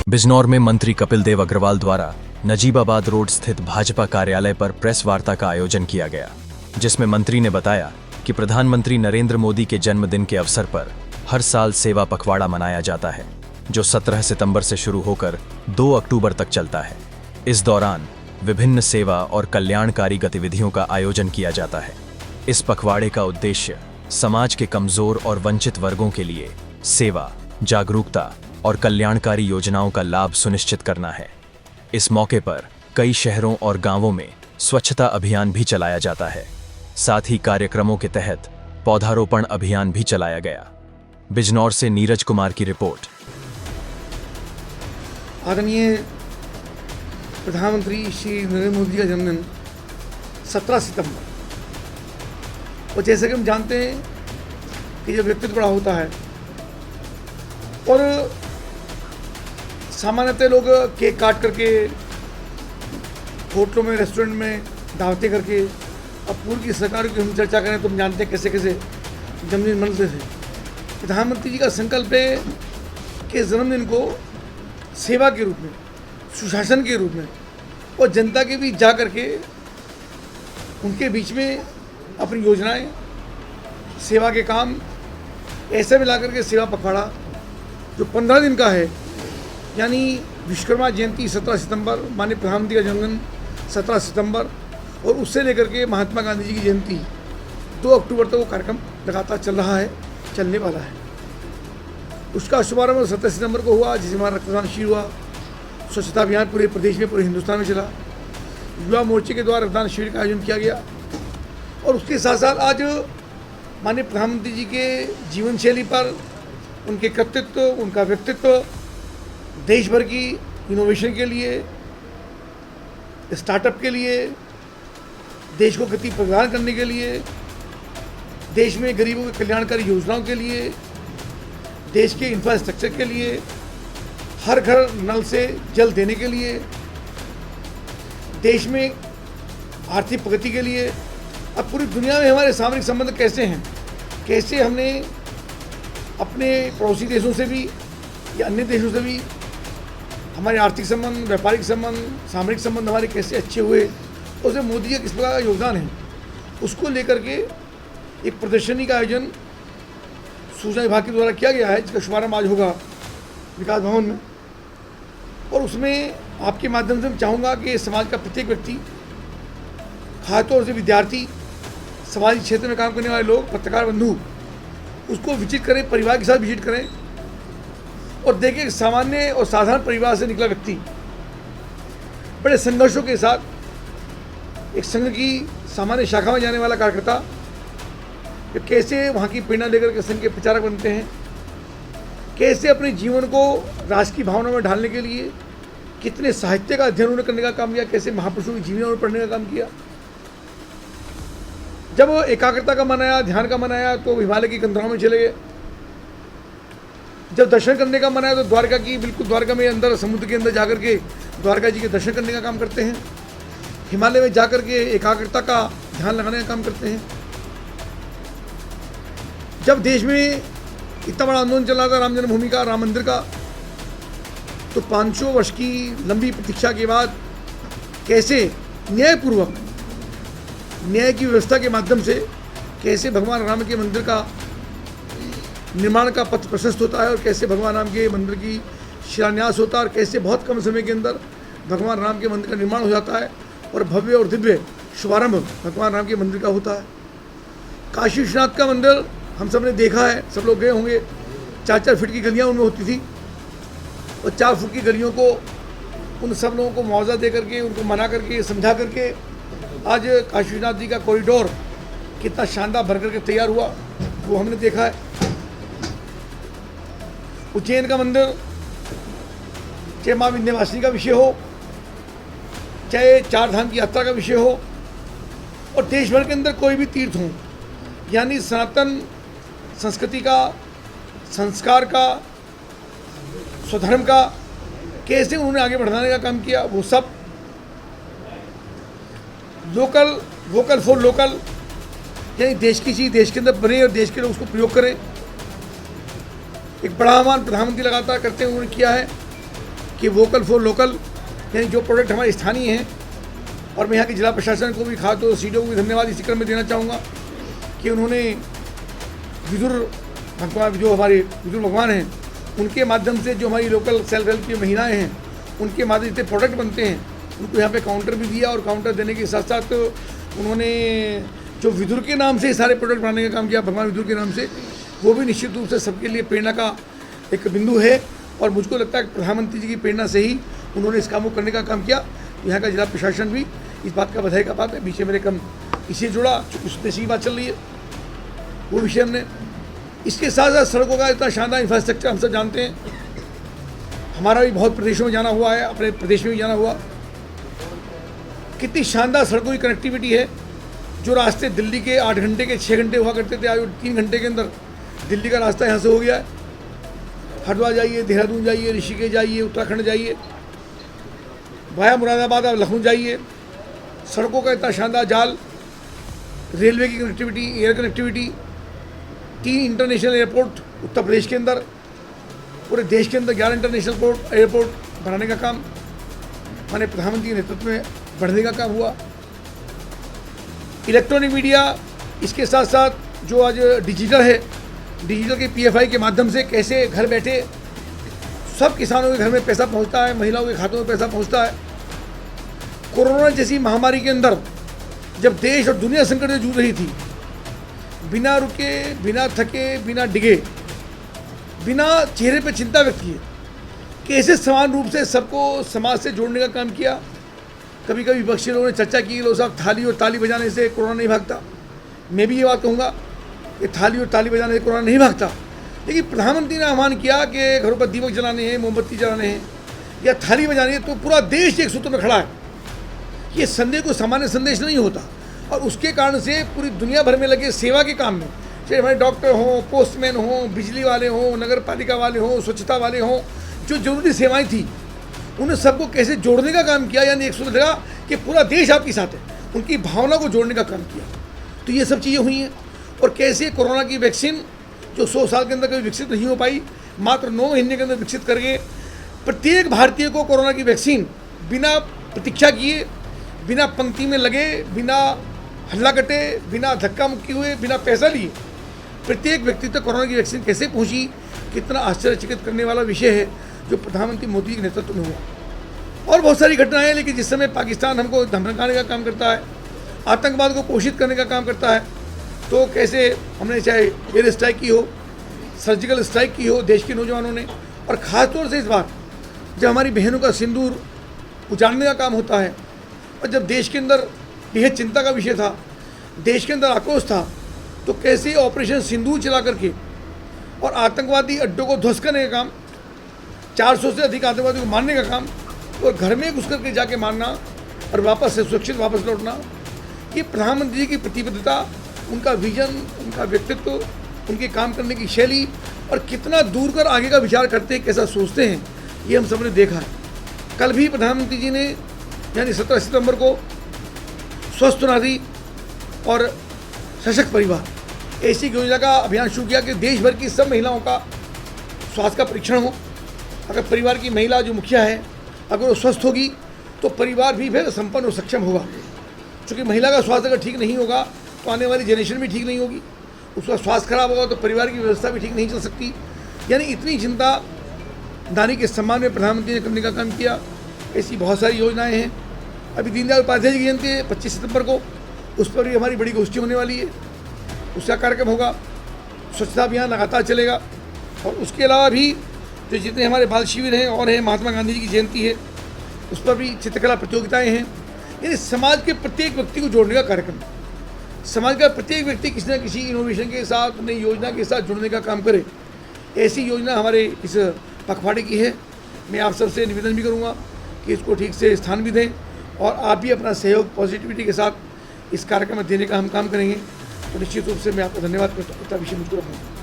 बिजनौर में मंत्री कपिल देव अग्रवाल द्वारा नजीबाबाद रोड स्थित भाजपा कार्यालय पर प्रेस वार्ता का आयोजन किया गया, जिसमें मंत्री ने बताया कि प्रधानमंत्री नरेंद्र मोदी के जन्मदिन के अवसर पर हर साल सेवा पखवाड़ा मनाया जाता है, जो 17 सितंबर से शुरू होकर 2 अक्टूबर तक चलता है। इस दौरान विभिन्न सेवा और कल्याणकारी गतिविधियों का आयोजन किया जाता है। इस पखवाड़े का उद्देश्य समाज के कमजोर और वंचित वर्गों के लिए सेवा, जागरूकता और कल्याणकारी योजनाओं का लाभ सुनिश्चित करना है। इस मौके पर कई शहरों और गांवों में स्वच्छता अभियान भी चलाया जाता है। साथ ही कार्यक्रमों के तहत पौधारोपण अभियान भी चलाया गया। बिजनौर से नीरज कुमार की रिपोर्ट। आदरणीय प्रधानमंत्री श्री नरेंद्र मोदी का जन्मदिन 17 सितंबर, और जैसे कि हम जानते हैं कि जब व्यक्तित्व बड़ा होता है और सामान्यतः लोग केक काट करके होटलों में, रेस्टोरेंट में दावतें करके, अब पूर्व की सरकार की हम चर्चा करें तो हम जानते हैं कैसे कैसे जन्मदिन मनाते थे। प्रधानमंत्री जी का संकल्प है कि जन्मदिन को सेवा के रूप में, सुशासन के रूप में और जनता के बीच जा करके उनके बीच में अपनी योजनाएं, सेवा के काम ऐसे मिला करके सेवा पखवाड़ा जो 15 दिन का है, यानी विश्वकर्मा जयंती 17 सितंबर, माननीय प्रधानमंत्री का जन्मदिन 17 सितंबर, और उससे लेकर के महात्मा गांधी जी की जयंती 2 अक्टूबर तक वो कार्यक्रम लगातार चल रहा है, चलने वाला है। उसका शुभारंभ 17 सितंबर को हुआ, जिसमें हमारा रक्तदान शिविर हुआ। स्वच्छता अभियान पूरे प्रदेश में, पूरे हिंदुस्तान में चला। युवा मोर्चे के द्वारा रक्तदान शिविर का आयोजन किया गया। और उसके साथ साथ आज माननीय प्रधानमंत्री जी के जीवन शैली पर, उनके कृतित्व, उनका व्यक्तित्व, देश भर की इनोवेशन के लिए, स्टार्टअप के लिए, देश को गति प्रदान करने के लिए, देश में गरीबों के कल्याणकारी योजनाओं के लिए, देश के इंफ्रास्ट्रक्चर के लिए, हर घर नल से जल देने के लिए, देश में आर्थिक प्रगति के लिए। अब पूरी दुनिया में हमारे सामरिक संबंध कैसे हैं, कैसे हमने अपने पड़ोसी देशों से भी या अन्य देशों से भी हमारे आर्थिक संबंध, व्यापारिक संबंध, सामरिक संबंध हमारे कैसे अच्छे हुए, उसमें मोदी का किस प्रकार का योगदान है, उसको लेकर के एक प्रदर्शनी का आयोजन सूचना विभाग के द्वारा किया गया है, जिसका शुभारंभ आज होगा विकास भवन में। और उसमें आपके माध्यम से मैं चाहूँगा कि समाज का प्रत्येक व्यक्ति, खासतौर से विद्यार्थी, समाजी क्षेत्र में काम करने वाले लोग, पत्रकार बंधु, उसको विजिट करें, परिवार के साथ विजिट करें और देखें सामान्य और साधारण परिवार से निकला व्यक्ति बड़े संघर्षों के साथ एक संघ की सामान्य शाखा में जाने वाला कार्यकर्ता कैसे वहाँ की प्रेरणा लेकर के संघ के प्रचारक बनते हैं, कैसे अपने जीवन को राष्ट्र की भावना में ढालने के लिए कितने साहित्य का अध्ययन उन्होंने करने का काम किया, कैसे महापुरुषों की जीवनी उन्होंने पढ़ने का काम किया। जब एकाग्रता का मन आया, ध्यान का मन आया, तो हिमालय की कंदराओं में चले गए। जब दर्शन करने का मन आया तो द्वारका की, बिल्कुल द्वारका में अंदर, समुद्र के अंदर जाकर के द्वारका जी के दर्शन करने का काम करते हैं। हिमालय में जाकर के एकाग्रता का ध्यान लगाने का काम करते हैं। जब देश में इतना बड़ा आंदोलन चला था राम जन्मभूमि का, राम मंदिर का, तो 500 वर्ष की लंबी प्रतीक्षा के बाद कैसे न्यायपूर्वक, न्याय की व्यवस्था के माध्यम से कैसे भगवान राम के मंदिर का निर्माण का पथ प्रशस्त होता है और कैसे भगवान राम के मंदिर की शिलान्यास होता है और कैसे बहुत कम समय के अंदर भगवान राम के मंदिर का निर्माण हो जाता है और भव्य और दिव्य शुभारंभ भगवान राम के मंदिर का होता है। काशी विश्वनाथ का मंदिर हम सब ने देखा है, सब लोग गए होंगे। 4-4 फीट की गलियाँ उनमें होती थी और 4 फुट की गलियों को उन सब लोगों को मुआवजा दे करके, उनको मना करके, समझा करके आज काशी विश्वनाथ जी का कॉरिडोर कितना शानदार भर करके तैयार हुआ, वो हमने देखा है। उज्जैन का मंदिर, चाहे माँ विंध्यवासिनी का विषय हो, चाहे 4 धाम की यात्रा का विषय हो, और देश भर के अंदर कोई भी तीर्थ हो, यानी सनातन संस्कृति का, संस्कार का, स्वधर्म का कैसे उन्होंने आगे बढ़ाने का काम किया, वो सब लोकल, वोकल फॉर लोकल, यानी देश की चीज़ देश के अंदर बने और देश के लोग उसको प्रयोग करें। एक बड़ा आह्वान प्रधानमंत्री लगातार करते हुए उन्होंने किया है कि वोकल फॉर लोकल, यानी जो प्रोडक्ट हमारे स्थानीय हैं। और मैं यहाँ के जिला प्रशासन को भी, खास तौर सीडीओ को भी धन्यवाद इसी क्रम में देना चाहूँगा कि उन्होंने विदुर भगवान, जो हमारे विदुर भगवान हैं, उनके माध्यम से जो हमारी लोकल सेल्फ हेल्प की महिलाएं हैं, उनके माध्यम से प्रोडक्ट बनते हैं, उनको यहाँ पे काउंटर भी दिया। और काउंटर देने के साथ साथ उन्होंने जो विदुर के नाम से सारे प्रोडक्ट बनाने का काम किया, भगवान विदुर के नाम से, वो भी निश्चित रूप से सबके लिए प्रेरणा का एक बिंदु है। और मुझको लगता है कि प्रधानमंत्री जी की प्रेरणा से ही उन्होंने इस काम को करने का काम किया। यहाँ का जिला प्रशासन भी इस बात का बधाई का बात है। बीच में मेरे कम इसे जुड़ा, उस देश की बात चल रही है, वो विषय हमने। इसके साथ साथ सड़कों का इतना शानदार इंफ्रास्ट्रक्चर, हम सब जानते हैं, हमारा भी बहुत प्रदेशों में जाना हुआ है, अपने प्रदेश में भी जाना हुआ। कितनी शानदार सड़कों की कनेक्टिविटी है। जो रास्ते दिल्ली के 8 घंटे के 6 घंटे हुआ करते थे, आज 3 घंटे के अंदर दिल्ली का रास्ता यहाँ से हो गया है। हरिद्वार जाइए, देहरादून जाइए, ऋषिकेश जाइए, उत्तराखंड जाइए, वाया मुरादाबाद आप लखनऊ जाइए, सड़कों का इतना शानदार जाल, रेलवे की connectivity, air connectivity, 3 international airport Uttar Pradesh के अंदर, पूरे देश के अंदर 11 इंटरनेशनल एयरपोर्ट बनाने का काम माननीय प्रधानमंत्री के नेतृत्व में बढ़ने का काम हुआ। इलेक्ट्रॉनिक मीडिया, इसके साथ साथ जो आज डिजिटल है, डिजिटल के PFI के माध्यम से कैसे घर बैठे सब किसानों के घर में पैसा पहुंचता है, महिलाओं के खातों में पैसा पहुंचता है। कोरोना जैसी महामारी के अंदर जब देश और दुनिया संकट से जूझ रही थी, बिना रुके, बिना थके, बिना डिगे, बिना चेहरे पे चिंता व्यक्त किए, कैसे समान रूप से सबको समाज से जोड़ने का काम किया। कभी कभी विपक्षी लोगों ने चर्चा की, लोग साहब थाली और ताली बजाने से कोरोना नहीं भागता। मैं भी ये बात कहूँगा कि थाली और ताली बजाने से कोरोना नहीं भागता, लेकिन प्रधानमंत्री ने आह्वान किया कि घरों पर दीपक जलाने हैं, मोमबत्ती जलाने हैं या थाली बजानी है, तो पूरा देश एक सूत्र में खड़ा है। ये संदेश कोई सामान्य संदेश नहीं होता, और उसके कारण से पूरी दुनिया भर में लगे सेवा के काम में, चाहे हमारे डॉक्टर हों, पोस्टमैन हों, बिजली वाले हों, नगर पालिका वाले हों, स्वच्छता वाले हों, जो जरूरी सेवाएं थी, उन्हें सबको कैसे जोड़ने का काम किया। यानी एक सूत्र लगा कि पूरा देश आपके साथ है, उनकी भावना को जोड़ने का काम किया। तो ये सब चीज़ें हुई हैं। और कैसे कोरोना की वैक्सीन जो 100 साल के अंदर कभी विकसित नहीं हो पाई, मात्र 9 महीने के अंदर विकसित करके प्रत्येक भारतीय को कोरोना की वैक्सीन बिना प्रतीक्षा किए, बिना पंक्ति में लगे, बिना हल्ला कटे, बिना धक्का मुक्की हुए, बिना पैसा लिए प्रत्येक व्यक्ति तक कोरोना की वैक्सीन कैसे पहुंची, कितना आश्चर्यचकित करने वाला विषय है जो प्रधानमंत्री मोदी के नेतृत्व में हुआ। और बहुत सारी घटनाएं हैं, लेकिन जिस समय पाकिस्तान हमको धमकाने का काम करता है, आतंकवाद को पोषित करने का काम करता है, तो कैसे हमने चाहे एयर स्ट्राइक की हो, सर्जिकल स्ट्राइक की हो देश के नौजवानों ने। और ख़ासतौर से इस बार जब हमारी बहनों का सिंदूर उजाड़ने का काम होता है, और जब देश के अंदर बेहद चिंता का विषय था, देश के अंदर आक्रोश था, तो कैसे ऑपरेशन सिंदूर चला करके और आतंकवादी अड्डों को ध्वस्त करने का काम, 400 से अधिक आतंकवादियों को मारने का काम, और घर में घुस करके जाके मारना और वापस से सुरक्षित वापस लौटना, ये प्रधानमंत्री जी की प्रतिबद्धता, उनका विजन, उनका व्यक्तित्व, उनके काम करने की शैली, और कितना दूर कर आगे का विचार करते हैं, कैसा सोचते हैं, ये हम सब ने देखा है। कल भी प्रधानमंत्री जी ने यानी 17 सितंबर को स्वस्थ नारी और सशक्त परिवार ऐसी योजना का अभियान शुरू किया कि देश भर की सब महिलाओं का स्वास्थ्य का परीक्षण हो। अगर परिवार की महिला जो मुखिया है, अगर वो स्वस्थ होगी तो परिवार भी फिर संपन्न और सक्षम होगा। क्योंकि महिला का स्वास्थ्य अगर ठीक नहीं होगा तो आने वाली जनरेशन भी ठीक नहीं होगी, उसका स्वास्थ्य खराब होगा तो परिवार की व्यवस्था भी ठीक नहीं चल सकती। यानी इतनी चिंता नारी के सम्मान में प्रधानमंत्री ने करने का काम किया। ऐसी बहुत सारी योजनाएं हैं। अभी दीनदयाल उपाध्याय की जयंती है 25 सितंबर को, उस पर भी हमारी बड़ी गोष्ठी होने वाली है, उसका कार्यक्रम होगा। स्वच्छता अभियान लगातार चलेगा। और उसके अलावा भी जो जितने हमारे बाल शिविर हैं और हैं, महात्मा गांधी जी की जयंती है, उस पर भी चित्रकला प्रतियोगिताएं हैं। यानी समाज के प्रत्येक व्यक्ति को जोड़ने का कार्यक्रम, समाज का प्रत्येक व्यक्ति किसी न किसी इनोवेशन के साथ, नई योजना के साथ जुड़ने का काम करे, ऐसी योजना हमारे इस पखवाड़े की है। मैं आप सबसे निवेदन भी करूँगा कि इसको ठीक से स्थान भी दें, और आप भी अपना सहयोग पॉजिटिविटी के साथ इस कार्यक्रम में देने का हम काम करेंगे। तो निश्चित रूप से मैं आपको धन्यवाद करता हूँ। इतना विषय मुझको रखूँगा।